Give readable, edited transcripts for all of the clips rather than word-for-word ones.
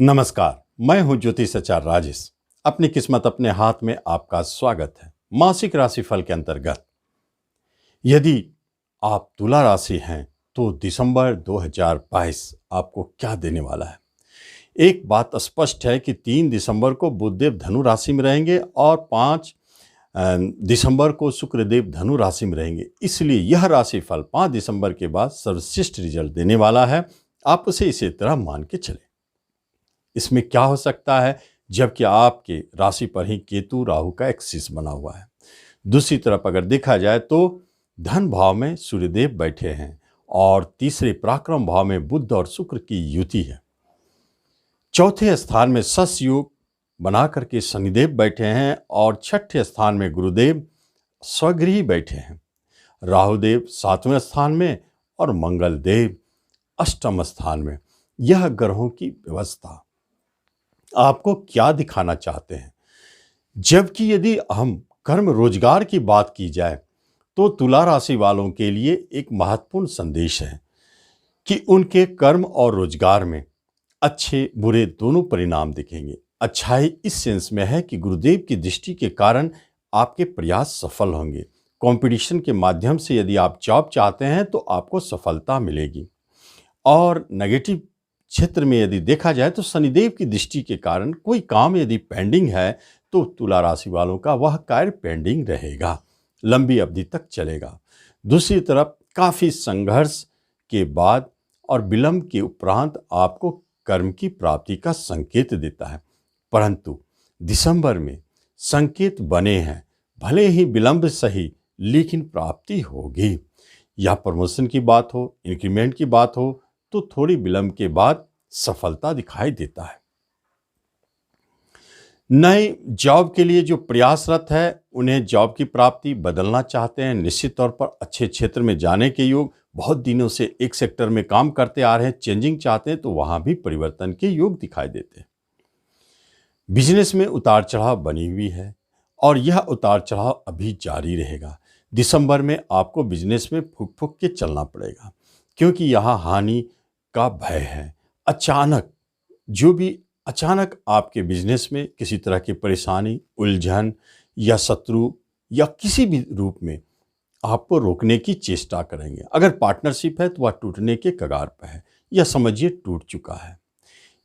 नमस्कार, मैं हूं ज्योतिषाचार्य राजेश। अपनी किस्मत अपने हाथ में आपका स्वागत है। मासिक राशिफल के अंतर्गत यदि आप तुला राशि हैं तो दिसंबर 2022 आपको क्या देने वाला है। एक बात स्पष्ट है कि 3 दिसंबर को बुधदेव धनु राशि में रहेंगे और 5 दिसंबर को शुक्रदेव धनु राशि में रहेंगे। इसलिए यह राशिफल 5 दिसंबर के बाद सर्वश्रेष्ठ रिजल्ट देने वाला है। आप उसे इसी तरह मान के चलें। इसमें क्या हो सकता है, जबकि आपके राशि पर ही केतु राहु का एक्सिस बना हुआ है। दूसरी तरफ अगर देखा जाए तो धन भाव में सूर्यदेव बैठे हैं और तीसरे पराक्रम भाव में बुध और शुक्र की युति है। चौथे स्थान में शश योग बना करके शनिदेव बैठे हैं और छठे स्थान में गुरुदेव स्वगृही बैठे हैं। राहुदेव 7वें स्थान में और मंगल देव 8वें स्थान में। यह ग्रहों की व्यवस्था आपको क्या दिखाना चाहते हैं। जबकि यदि हम कर्म रोजगार की बात की जाए तो तुला राशि वालों के लिए एक महत्वपूर्ण संदेश है कि उनके कर्म और रोजगार में अच्छे बुरे दोनों परिणाम दिखेंगे। अच्छाई इस सेंस में है कि गुरुदेव की दृष्टि के कारण आपके प्रयास सफल होंगे। कंपटीशन के माध्यम से यदि आप जॉब चाहते हैं तो आपको सफलता मिलेगी। और नेगेटिव क्षेत्र में यदि देखा जाए तो शनिदेव की दृष्टि के कारण कोई काम यदि पेंडिंग है तो तुला राशि वालों का वह कार्य पेंडिंग रहेगा, लंबी अवधि तक चलेगा। दूसरी तरफ काफ़ी संघर्ष के बाद और विलंब के उपरांत आपको कर्म की प्राप्ति का संकेत देता है। परंतु दिसंबर में संकेत बने हैं, भले ही विलंब सही लेकिन प्राप्ति होगी। या प्रमोशन की बात हो, इंक्रीमेंट की बात हो तो थोड़ी विलंब के बाद सफलता दिखाई देता है। नए जॉब के लिए जो प्रयासरत है उन्हें जॉब की प्राप्ति बदलना चाहते हैं, निश्चित तौर पर अच्छे क्षेत्र में जाने के योग। बहुत दिनों से एक सेक्टर में काम करते आ रहे हैं, चेंजिंग चाहते हैं तो वहां भी परिवर्तन के योग दिखाई देते हैं। बिजनेस में उतार चढ़ाव बनी हुई है और यह उतार चढ़ाव अभी जारी रहेगा। दिसंबर में आपको बिजनेस में फूक फूक के चलना पड़ेगा क्योंकि यहाँ हानि का भय है। अचानक आपके बिजनेस में किसी तरह की परेशानी, उलझन या शत्रु या किसी भी रूप में आपको रोकने की चेष्टा करेंगे। अगर पार्टनरशिप है तो वह टूटने के कगार पर है या समझिए टूट चुका है।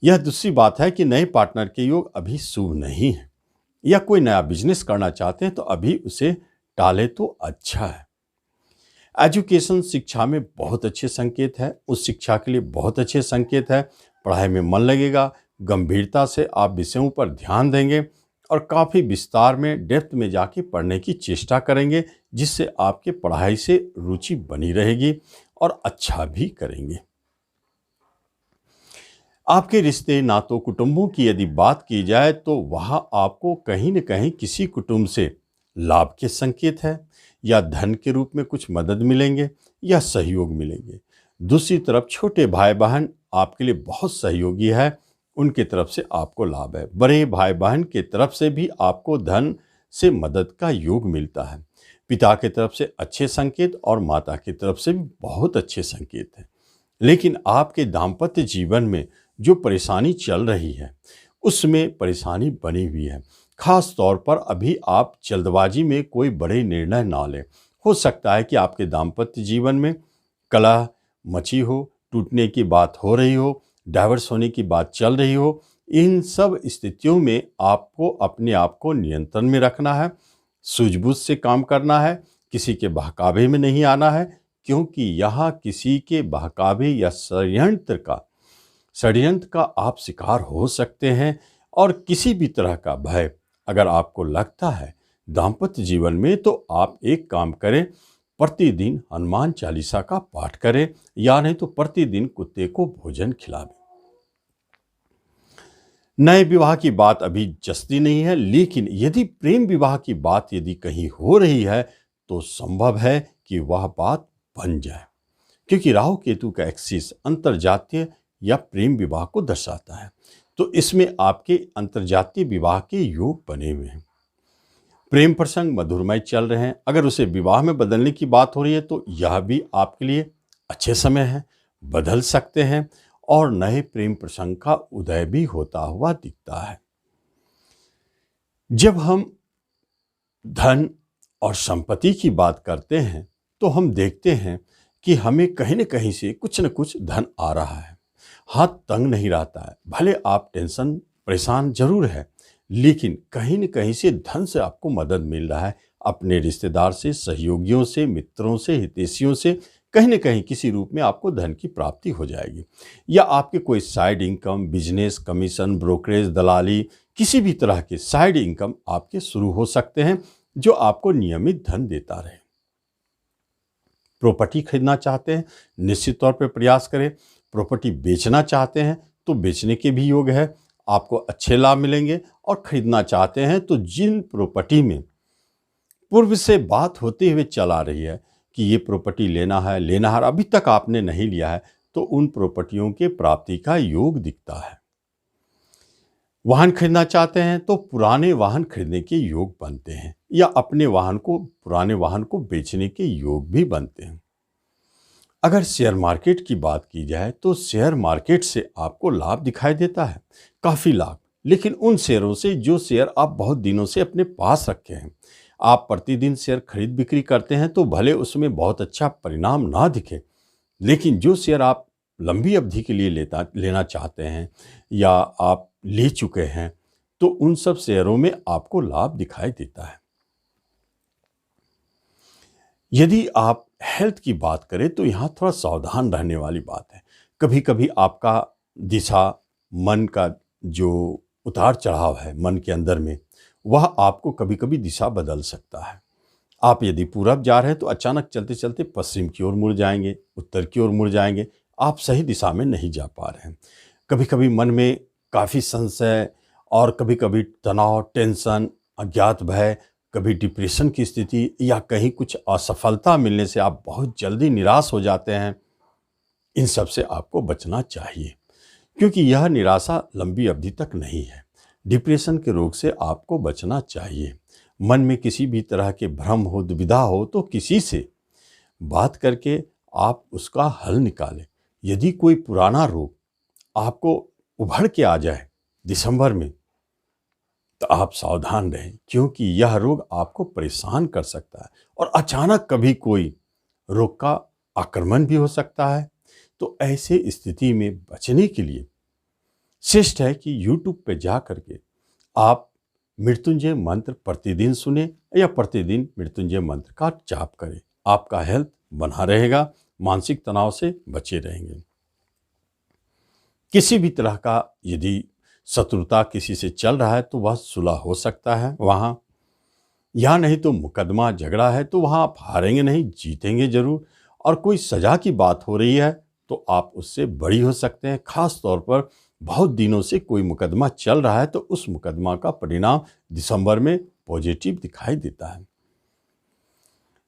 यह दूसरी बात है कि नए पार्टनर के योग अभी शुभ नहीं है, या कोई नया बिजनेस करना चाहते हैं तो अभी उसे टाले तो अच्छा है। एजुकेशन शिक्षा में बहुत अच्छे संकेत है, उस शिक्षा के लिए बहुत अच्छे संकेत है। पढ़ाई में मन लगेगा, गंभीरता से आप विषयों पर ध्यान देंगे और काफ़ी विस्तार में डेप्थ में जाके पढ़ने की चेष्टा करेंगे, जिससे आपके पढ़ाई से रुचि बनी रहेगी और अच्छा भी करेंगे। आपके रिश्ते नातों कुटुंबों की यदि बात की जाए तो वहाँ आपको कहीं न कहीं किसी कुटुंब से लाभ के संकेत है, या धन के रूप में कुछ मदद मिलेंगे या सहयोग मिलेंगे। दूसरी तरफ छोटे भाई बहन आपके लिए बहुत सहयोगी है, उनके तरफ से आपको लाभ है। बड़े भाई बहन के तरफ से भी आपको धन से मदद का योग मिलता है। पिता की तरफ से अच्छे संकेत और माता की तरफ से भी बहुत अच्छे संकेत हैं। लेकिन आपके दाम्पत्य जीवन में जो परेशानी चल रही है उसमें परेशानी बनी हुई है। खास तौर पर अभी आप जल्दबाजी में कोई बड़े निर्णय ना लें। हो सकता है कि आपके दाम्पत्य जीवन में कलह मची हो, टूटने की बात हो रही हो, डाइवर्स होने की बात चल रही हो। इन सब स्थितियों में आपको अपने आप को नियंत्रण में रखना है, सूझबूझ से काम करना है, किसी के बहकावे में नहीं आना है, क्योंकि यहाँ किसी के बहकावे या षड्यंत्र का आप शिकार हो सकते हैं। और किसी भी तरह का भय अगर आपको लगता है दाम्पत्य जीवन में तो आप एक काम करें, प्रतिदिन हनुमान चालीसा का पाठ करें, या नहीं तो प्रतिदिन कुत्ते को भोजन खिलावें। नए विवाह की बात अभी जस्ती नहीं है, लेकिन यदि प्रेम विवाह की बात यदि कहीं हो रही है तो संभव है कि वह बात बन जाए, क्योंकि राहु केतु का एक्सिस अंतरजातीय या प्रेम विवाह को दर्शाता है। तो इसमें आपके अंतरजातीय विवाह के योग बने हुए हैं। प्रेम प्रसंग मधुरमय चल रहे हैं। अगर उसे विवाह में बदलने की बात हो रही है तो यह भी आपके लिए अच्छे समय है, बदल सकते हैं। और नए प्रेम प्रसंग का उदय भी होता हुआ दिखता है। जब हम धन और संपत्ति की बात करते हैं तो हम देखते हैं कि हमें कहीं न कहीं से कुछ न कुछ धन आ रहा है, हाथ तंग नहीं रहता है। भले आप टेंशन परेशान जरूर है, लेकिन कहीं न कहीं से धन से आपको मदद मिल रहा है, अपने रिश्तेदार से, सहयोगियों से, मित्रों से, हितैषियों से कहीं न कहीं किसी रूप में आपको धन की प्राप्ति हो जाएगी। या आपके कोई side income, business, commission, brokerage, दलाली, किसी भी तरह के साइड इनकम आपके शुरू हो सकते हैं जो आपको नियमित धन देता रहे। प्रॉपर्टी खरीदना चाहते हैं, निश्चित तौर पर प्रयास करें। प्रॉपर्टी बेचना चाहते हैं तो बेचने के भी योग है, आपको अच्छे लाभ मिलेंगे। और खरीदना चाहते हैं तो जिन प्रॉपर्टी में पूर्व से बात होते हुए चला रही है कि ये प्रॉपर्टी लेना है, अभी तक आपने नहीं लिया है, तो उन प्रॉपर्टियों के प्राप्ति का योग दिखता है। वाहन खरीदना चाहते हैं तो पुराने वाहन खरीदने के योग बनते हैं, या अपने पुराने वाहन को बेचने के योग भी बनते हैं। अगर शेयर मार्केट की बात की जाए तो शेयर मार्केट से आपको लाभ दिखाई देता है, काफ़ी लाभ। लेकिन उन शेयरों से जो शेयर आप बहुत दिनों से अपने पास रखे हैं, आप प्रतिदिन शेयर खरीद बिक्री करते हैं तो भले उसमें बहुत अच्छा परिणाम ना दिखे, लेकिन जो शेयर आप लंबी अवधि के लिए लेना चाहते हैं या आप ले चुके हैं, तो उन सब शेयरों में आपको लाभ दिखाई देता है। यदि आप हेल्थ की बात करें तो यहाँ थोड़ा सावधान रहने वाली बात है। कभी कभी आपका दिशा, मन का जो उतार चढ़ाव है मन के अंदर में, वह आपको कभी कभी दिशा बदल सकता है। आप यदि पूरब जा रहे हैं तो अचानक चलते चलते पश्चिम की ओर मुड़ जाएंगे, उत्तर की ओर मुड़ जाएंगे, आप सही दिशा में नहीं जा पा रहे हैं। कभी कभी मन में काफ़ी संशय और कभी कभी तनाव, टेंशन, अज्ञात भय, कभी डिप्रेशन की स्थिति, या कहीं कुछ असफलता मिलने से आप बहुत जल्दी निराश हो जाते हैं। इन सब से आपको बचना चाहिए, क्योंकि यह निराशा लंबी अवधि तक नहीं है। डिप्रेशन के रोग से आपको बचना चाहिए। मन में किसी भी तरह के भ्रम हो, दुविधा हो, तो किसी से बात करके आप उसका हल निकालें। यदि कोई पुराना रोग आपको उभर के आ जाए दिसंबर में, तो आप सावधान रहें, क्योंकि यह रोग आपको परेशान कर सकता है और अचानक कभी कोई रोग का आक्रमण भी हो सकता है। तो ऐसे स्थिति में बचने के लिए श्रेष्ठ है कि YouTube पे जा करके आप मृत्युंजय मंत्र प्रतिदिन सुने या प्रतिदिन मृत्युंजय मंत्र का जाप करें। आपका हेल्थ बना रहेगा, मानसिक तनाव से बचे रहेंगे। किसी भी तरह का यदि शत्रुता किसी से चल रहा है तो वह सुलह हो सकता है वहाँ, या नहीं तो मुकदमा झगड़ा है तो वहाँ आप हारेंगे नहीं, जीतेंगे जरूर। और कोई सजा की बात हो रही है तो आप उससे बरी हो सकते हैं। खास तौर पर बहुत दिनों से कोई मुकदमा चल रहा है तो उस मुकदमा का परिणाम दिसंबर में पॉजिटिव दिखाई देता है।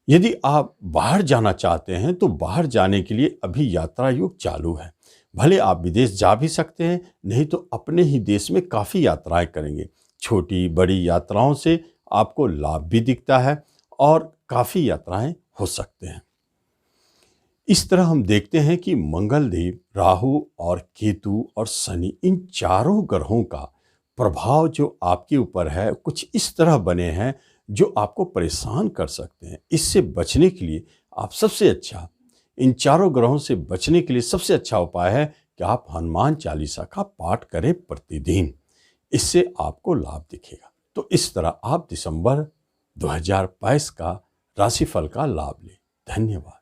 यदि आप बाहर जाना चाहते हैं तो बाहर जाने के लिए अभी यात्रा योग चालू है। भले आप विदेश जा भी सकते हैं, नहीं तो अपने ही देश में काफ़ी यात्राएं करेंगे। छोटी बड़ी यात्राओं से आपको लाभ भी दिखता है और काफ़ी यात्राएं हो सकते हैं। इस तरह हम देखते हैं कि मंगल देव, राहु और केतु और शनि, इन चारों ग्रहों का प्रभाव जो आपके ऊपर है कुछ इस तरह बने हैं जो आपको परेशान कर सकते हैं। इससे बचने के लिए आप सबसे अच्छा, इन चारों ग्रहों से बचने के लिए सबसे अच्छा उपाय है कि आप हनुमान चालीसा का पाठ करें प्रतिदिन। इससे आपको लाभ दिखेगा। तो इस तरह आप दिसंबर 2022 का राशिफल का लाभ लें। धन्यवाद।